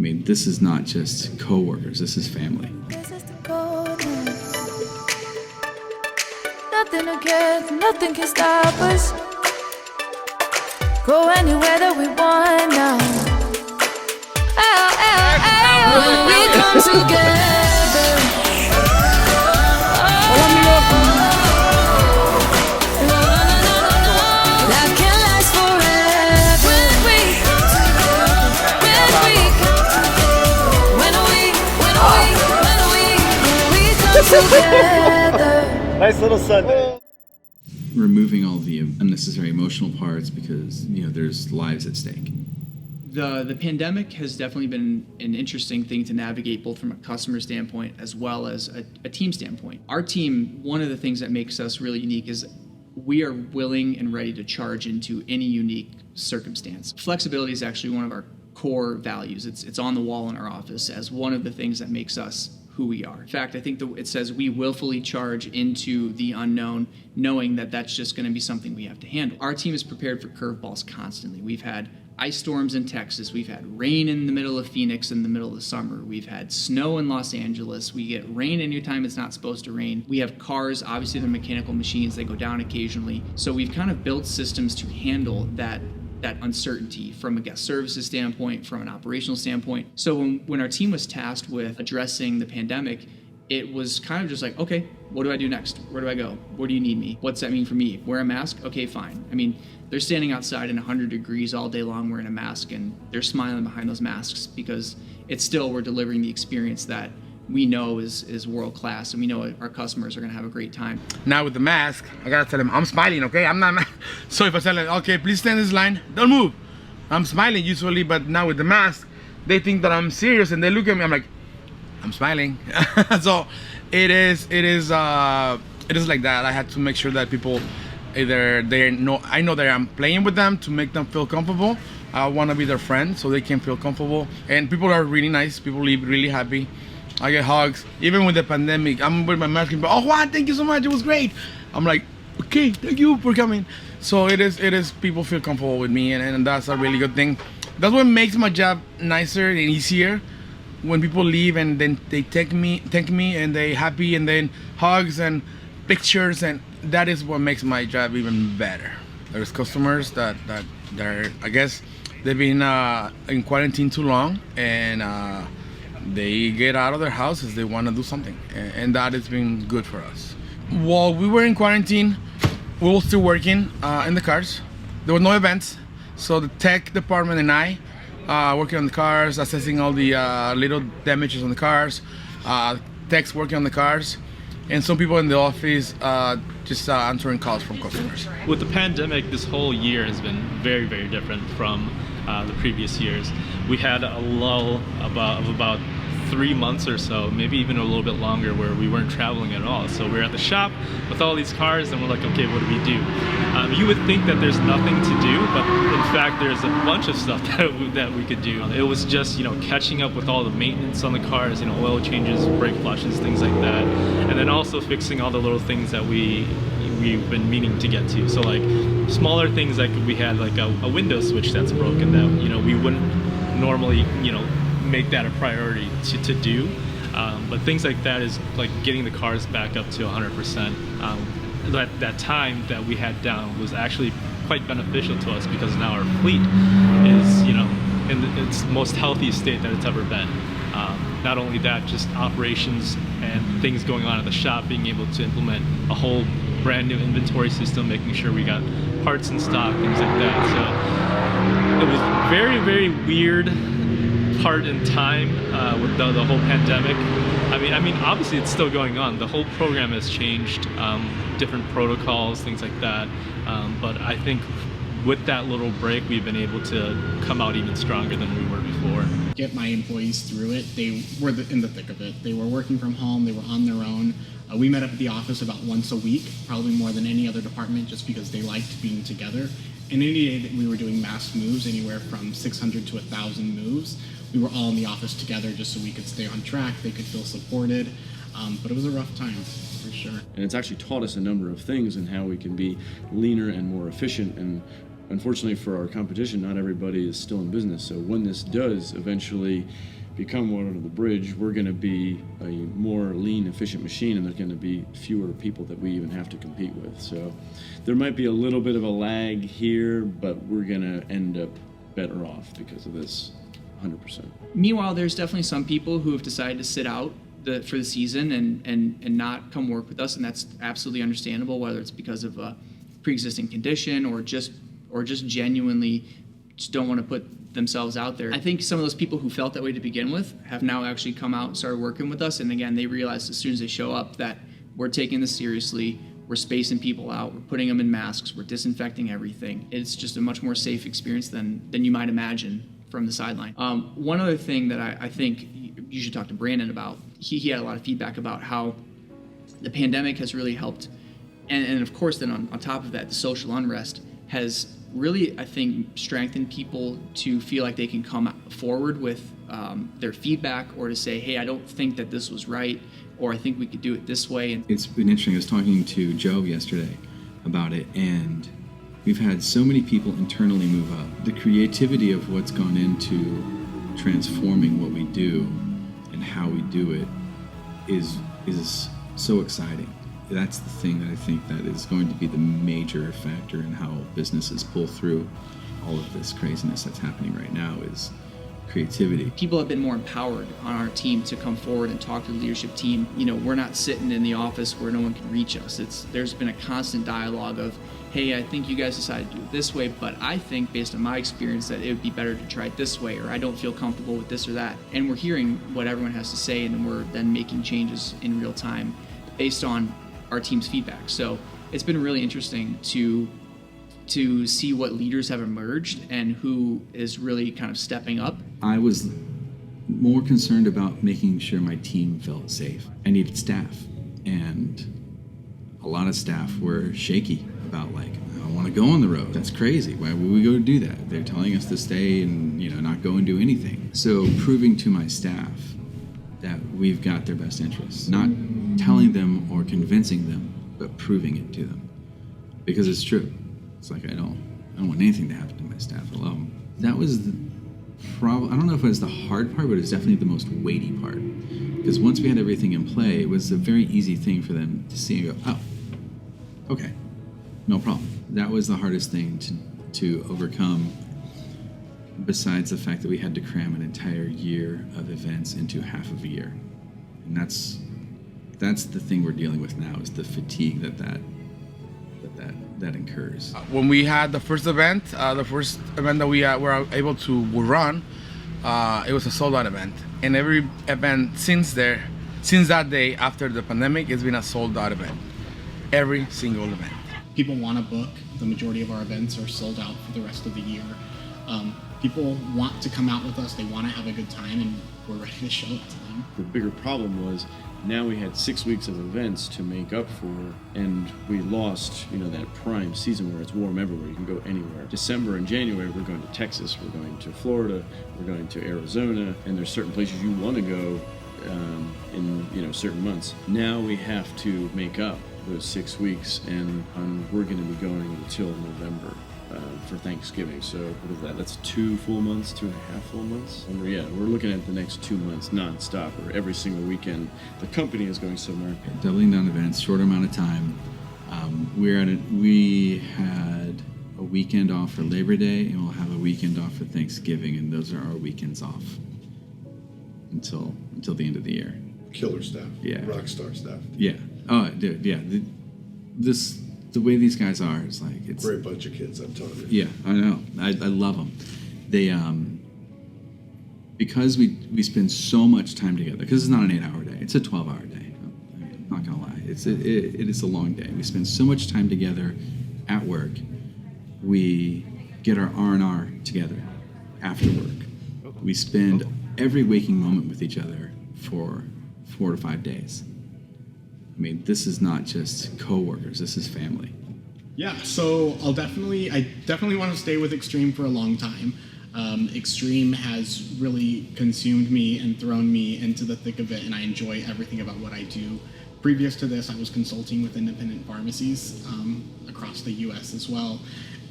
mean, this is not just co-workers, this is family. Nothing again, nothing can stop us. Go anywhere that we want now. When we come together. That can last forever. When we come together. Nice little Sunday. Removing all the unnecessary emotional parts because, you know, there's lives at stake. The pandemic has definitely been an interesting thing to navigate, both from a customer standpoint as well as a team standpoint. Our team, one of the things that makes us really unique is we are willing and ready to charge into any unique circumstance. Flexibility is actually one of our core values. It's on the wall in our office as one of the things that makes us who we are. In fact, I think it says we willfully charge into the unknown, knowing that that's just going to be something we have to handle. Our team is prepared for curveballs constantly. We've had ice storms in Texas. We've had rain in the middle of Phoenix in the middle of the summer. We've had snow in Los Angeles. We get rain anytime it's not supposed to rain. We have cars, obviously they're mechanical machines, they go down occasionally. So we've kind of built systems to handle that uncertainty from a guest services standpoint, from an operational standpoint. So when our team was tasked with addressing the pandemic, it was kind of just like, okay, what do I do next? Where do I go? Where do you need me? What's that mean for me? Wear a mask? Okay, fine. I mean, they're standing outside in 100 degrees all day long wearing a mask, and they're smiling behind those masks because it's still, we're delivering the experience that we know is world class, and we know our customers are going to have a great time. Now with the mask, I gotta tell them I'm smiling, okay? I'm not. So if I tell them, okay, please stand in this line, don't move. I'm smiling usually, but now with the mask, they think that I'm serious, and they look at me. I'm like, I'm smiling. So it is like that. I had to make sure that people either I know that I'm playing with them to make them feel comfortable. I want to be their friend so they can feel comfortable, and people are really nice. People leave really happy. I get hugs. Even with the pandemic, I'm with my mask, but oh Juan, thank you so much, it was great. I'm like, okay, thank you for coming. So it is people feel comfortable with me, and that's a really good thing. That's what makes my job nicer and easier. When people leave and then they thank me and they happy, and then hugs and pictures, and that is what makes my job even better. There's customers that they're, I guess they've been in quarantine too long, and they get out of their houses, they want to do something, and that has been good for us. While we were in quarantine, we were still working in the cars. There were no events, so the tech department and I working on the cars, assessing all the little damages on the cars, techs working on the cars, and some people in the office just answering calls from customers. With the pandemic, this whole year has been very, very different from the previous years. We had a lull of about 3 months or so, maybe even a little bit longer, where we weren't traveling at all. So we're at the shop with all these cars, and we're like, okay, what do we do? You would think that there's nothing to do, but in fact, there's a bunch of stuff that we could do. It was just, catching up with all the maintenance on the cars, oil changes, brake flushes, things like that, and then also fixing all the little things that we've been meaning to get to. So like smaller things, like we had like a window switch that's broken that we wouldn't normally make that a priority to do, but things like that is like getting the cars back up to 100%. That time that we had down was actually quite beneficial to us, because now our fleet is in its most healthy state that it's ever been. Not only that, just operations and things going on at the shop, being able to implement a whole brand new inventory system, making sure we got parts in stock, things like that. So it was very, very weird part in time with the whole pandemic. I mean, obviously it's still going on. The whole program has changed, different protocols, things like that. But I think with that little break, we've been able to come out even stronger than we were before. Get my employees through it. They were in the thick of it. They were working from home. They were on their own. We met up at the office about once a week, probably more than any other department, just because they liked being together. And any day that we were doing mass moves, anywhere from 600 to 1,000 moves, we were all in the office together just so we could stay on track, they could feel supported. But it was a rough time, for sure. And it's actually taught us a number of things in how we can be leaner and more efficient, and unfortunately for our competition, not everybody is still in business. So when this does eventually become water under the bridge, we're going to be a more lean, efficient machine, and there's going to be fewer people that we even have to compete with. So there might be a little bit of a lag here, but we're going to end up better off because of this, 100%. Meanwhile, there's definitely some people who have decided to sit out for the season and not come work with us, and that's absolutely understandable, whether it's because of a pre-existing condition or just genuinely just don't want to put themselves out there. I think some of those people who felt that way to begin with have now actually come out and started working with us, and again, they realized as soon as they show up that we're taking this seriously, we're spacing people out, we're putting them in masks, we're disinfecting everything. It's just a much more safe experience than you might imagine from the sideline. One other thing that I think you should talk to Brandon about, he had a lot of feedback about how the pandemic has really helped, and of course then on top of that, the social unrest has really, I think, strengthened people to feel like they can come forward with their feedback, or to say, hey, I don't think that this was right, or I think we could do it this way. And it's been interesting. I was talking to Joe yesterday about it, and we've had so many people internally move up. The creativity of what's gone into transforming what we do and how we do it is so exciting. That's the thing that I think that is going to be the major factor in how businesses pull through all of this craziness that's happening right now is creativity. People have been more empowered on our team to come forward and talk to the leadership team. You know, we're not sitting in the office where no one can reach us. There's been a constant dialogue of, hey, I think you guys decided to do it this way, but I think based on my experience that it would be better to try it this way, or I don't feel comfortable with this or that. And we're hearing what everyone has to say, and we're then making changes in real time based on our team's feedback. So it's been really interesting to see what leaders have emerged and who is really kind of stepping up. I was more concerned about making sure my team felt safe. I needed staff, and a lot of staff were shaky about, like, I don't want to go on the road. That's crazy. Why would we go do that? They're telling us to stay and, not go and do anything. So proving to my staff that we've got their best interests, not telling them or convincing them, but proving it to them, because it's true. It's like I don't want anything to happen to my staff alone. That was I don't know if it was the hard part, but it was definitely the most weighty part, because once we had everything in play, it was a very easy thing for them to see and go, oh, okay, no problem. That was the hardest thing to overcome, besides the fact that we had to cram an entire year of events into half of a year. And that's the thing we're dealing with now, is the fatigue that incurs. When we had the first event that we were able to run, it was a sold-out event. And every event since that day after the pandemic, it's been a sold-out event. Every single event. People want to book. The majority of our events are sold out for the rest of the year. People want to come out with us. They want to have a good time, and we're ready to show it to them. The bigger problem was now we had 6 weeks of events to make up for, and we lost, that prime season where it's warm everywhere. You can go anywhere. December and January, we're going to Texas, we're going to Florida, we're going to Arizona, and there's certain places you want to go in certain months. Now we have to make up those 6 weeks, and we're going to be going until November. For Thanksgiving. So what is that? That's 2 full months, 2.5 full months. And we're looking at the next 2 months non-stop, or every single weekend the company is going somewhere. Doubling down events, shorter amount of time. We had a weekend off for Labor Day, and we'll have a weekend off for Thanksgiving, and those are our weekends off until the end of the year. Killer staff. Yeah. Rock star staff. Yeah. Oh, dude. Yeah. The way these guys are, it's like it's great bunch of kids. I'm telling you. Yeah, I know. I love them. They because we spend so much time together. Because it's not an 8-hour day; it's a 12-hour day. I'm not gonna lie. It is a long day. We spend so much time together at work. We get our R&R together after work. We spend every waking moment with each other for 4 to 5 days. I mean, this is not just co-workers, this is family. Yeah, so I definitely want to stay with Xtreme for a long time. Xtreme has really consumed me and thrown me into the thick of it, and I enjoy everything about what I do. Previous to this, I was consulting with independent pharmacies across the U.S. as well,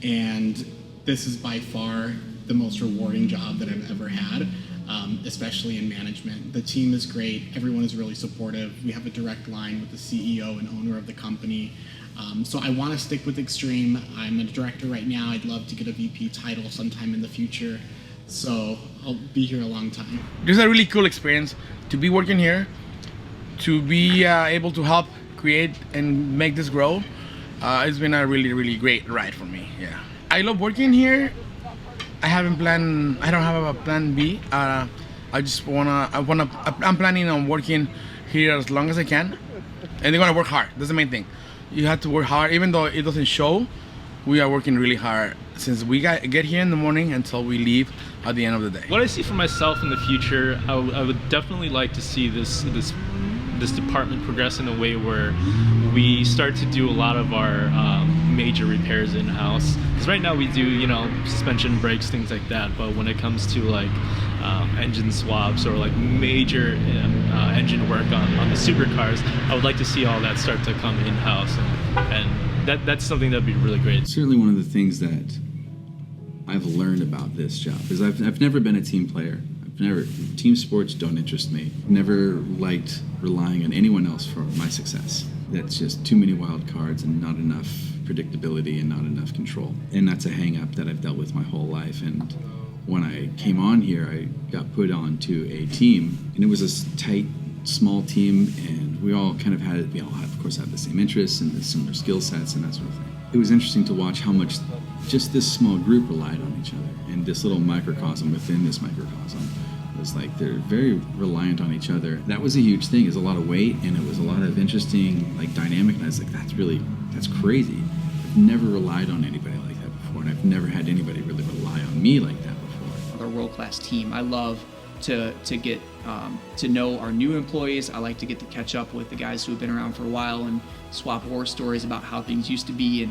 and this is by far the most rewarding job that I've ever had, especially in management. The team is great. Everyone is really supportive. We have a direct line with the CEO and owner of the company. So I want to stick with Xtreme. I'm a director right now. I'd love to get a VP title sometime in the future. So I'll be here a long time. This is a really cool experience to be working here, to be able to help create and make this grow. It's been a really, really great ride for me. Yeah, I love working here. I don't have a plan B. I'm planning on working here as long as I can, and they're gonna work hard. That's the main thing. You have to work hard, even though it doesn't show. We are working really hard since we get here in the morning until we leave at the end of the day. What I see for myself in the future, I would definitely like to see this department progress in a way where we start to do a lot of our major repairs in-house. Because right now we do, you know, suspension brakes, things like that. But when it comes to like engine swaps or like major engine work on the supercars, I would like to see all that start to come in-house, and that's something that'd be really great. Certainly one of the things that I've learned about this job is I've never been a team player. Team sports don't interest me. Never liked relying on anyone else for my success. That's just too many wild cards and not enough predictability and not enough control. And that's a hang up that I've dealt with my whole life. And when I came on here, I got put onto a team, and it was a tight, small team, and we all kind of had, of course, had the same interests and the similar skill sets and that sort of thing. It was interesting to watch how much just this small group relied on each other, and this little microcosm within this microcosm was like they're very reliant on each other. That was a huge thing. It was a lot of weight, and it was a lot of interesting like dynamic, and I was like, that's crazy. I've never relied on anybody like that before, and I've never had anybody really rely on me like that before. Our world-class team. I love to get to know our new employees. I like to get to catch up with the guys who have been around for a while and swap war stories about how things used to be,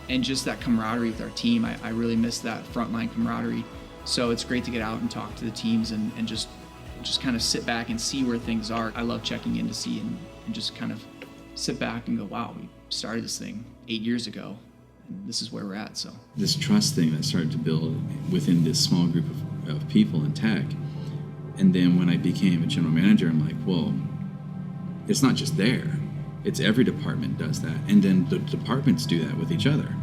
and just that camaraderie with our team. I really miss that frontline camaraderie. So it's great to get out and talk to the teams and just kind of sit back and see where things are. I love checking in to see and just kind of sit back and go, wow, we started this thing 8 years ago, and this is where we're at. So this trust thing that started to build within this small group of people in tech, and then when I became a general manager, I'm like, well, it's not just there. It's every department does that, and then the departments do that with each other.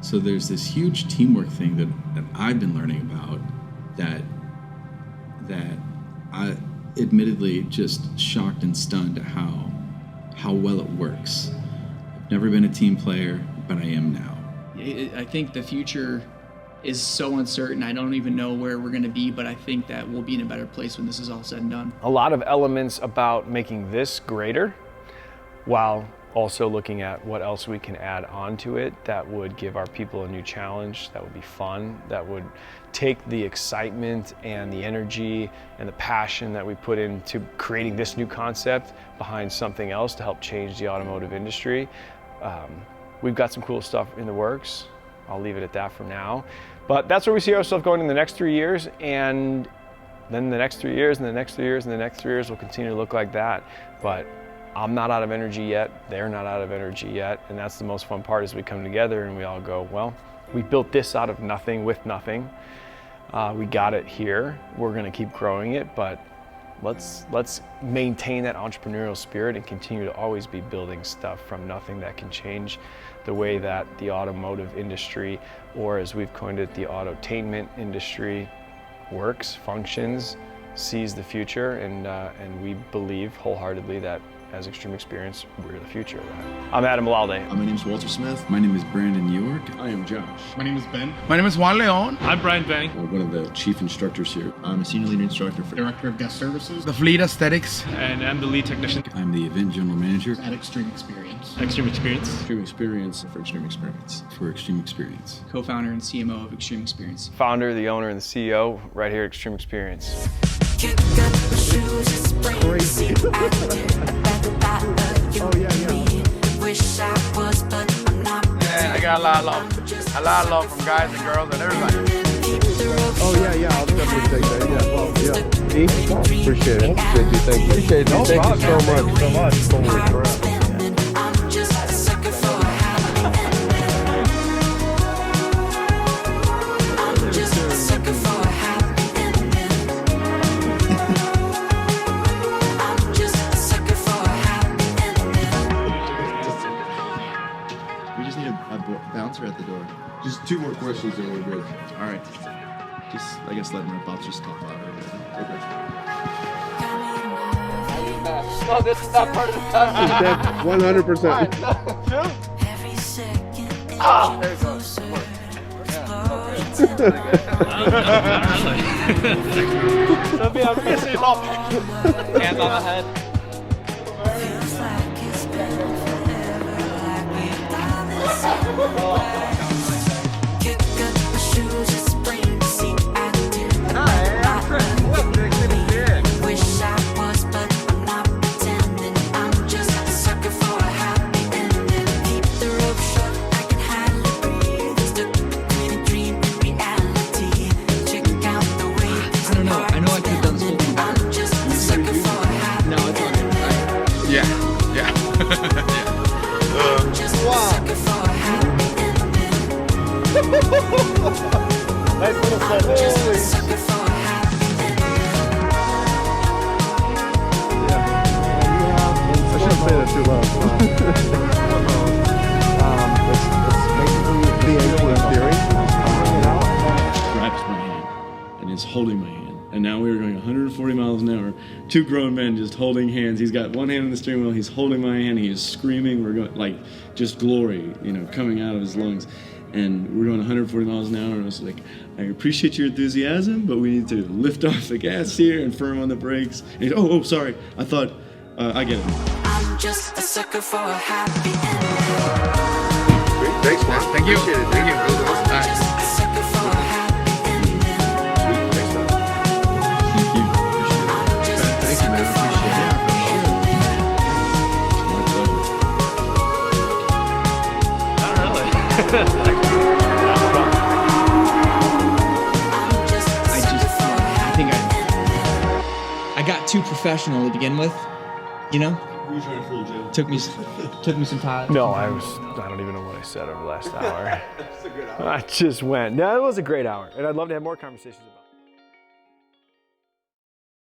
So there's this huge teamwork thing that I've been learning about that I admittedly just shocked and stunned at how well it works. I've never been a team player, but I am now. I think the future is so uncertain. I don't even know where we're going to be, but I think that we'll be in a better place when this is all said and done. A lot of elements about making this greater, while also looking at what else we can add onto it that would give our people a new challenge, that would be fun, that would take the excitement and the energy and the passion that we put into creating this new concept behind something else to help change the automotive industry. We've got some cool stuff in the works. I'll leave it at that for now. But that's where we see ourselves going in the next 3 years, and then the next 3 years, and the next 3 years, and the next 3 years will continue to look like that. But I'm not out of energy yet, they're not out of energy yet, and that's the most fun part as we come together and we all go, well, we built this out of nothing with nothing. We got it here, we're gonna keep growing it, but let's maintain that entrepreneurial spirit and continue to always be building stuff from nothing that can change the way that the automotive industry, or as we've coined it, the autotainment industry, works, functions, sees the future, and we believe wholeheartedly that as Xtreme Xperience, we're the future of that. I'm Adam Lalde. My name's Walter Smith. My name is Brandon York. I am Josh. My name is Ben, My name is Juan Leon, I'm Brian Bang. One of the chief instructors here. I'm a senior lead instructor for Director of Guest Services the Fleet Aesthetics. And I'm the lead technician I'm the event general manager at Xtreme Xperience. Xtreme Xperience. Xtreme Xperience for Xtreme Experience. for Xtreme Xperience. Co-founder and CMO of Xtreme Xperience. Founder, the owner, and the CEO right here at Xtreme Xperience. Kick up my shoes, it's crazy. Wish I was, but I'm not. Yeah, I got a lot of love from guys and girls and everybody. Oh, yeah, I'll definitely take that. Yeah, well, yeah. Appreciate it. Thank you. Appreciate it. Thank you so much for working around. I'm just a sucker for a happy ending. questions and we're good. All right. Just, I guess, let my boss just talk about it. Okay. Oh, this is not part of the time. 100%. Every second Ah, there you go. That'd be amazing. Hands on the head. feels like it's been forever, like we've done this all. Kick up my shoes, it's spring, see I did wish I was, but I'm not pretending. I'm just a sucker for a happy ending. Keep the rope short, I can hardly breathe. Stuck between a dream and reality. Check out the way this I don't know. I know I could have done this whole thing better. I'm just a sucker for a happy No, it's all good. Yeah, yeah. just a sucker for a happy ending. Nice little set. Just a sucker for a happy ending. I shouldn't say that too loud. It's basically the Xtreme Xperience. Grabs my hand and is holding my hand. And now we are going 140 miles an hour. Two grown men just holding hands. He's got one hand on the steering wheel. He's holding my hand. He is screaming. We're going like just glory, coming out of his lungs. And we're going 140 miles an hour. And I was like, I appreciate your enthusiasm, but we need to lift off the gas here and firm on the brakes. And he's, oh, sorry. I thought, I get it. I'm just a sucker for a happy ending. Thanks, man. Thank you. Appreciate it. Thank you. Just a sucker for a happy ending. Thanks, man. Thank you. I'm just a Thank you, man. sucker for a Appreciate it. happy ending. Not really. I'm just a sucker for a I happy think ending. I got too professional to begin with, you know? Were you trying to fool Joe? Took me some time. No, I don't even know what I said over the last hour. I just went. No, it was a great hour, and I'd love to have more conversations about it.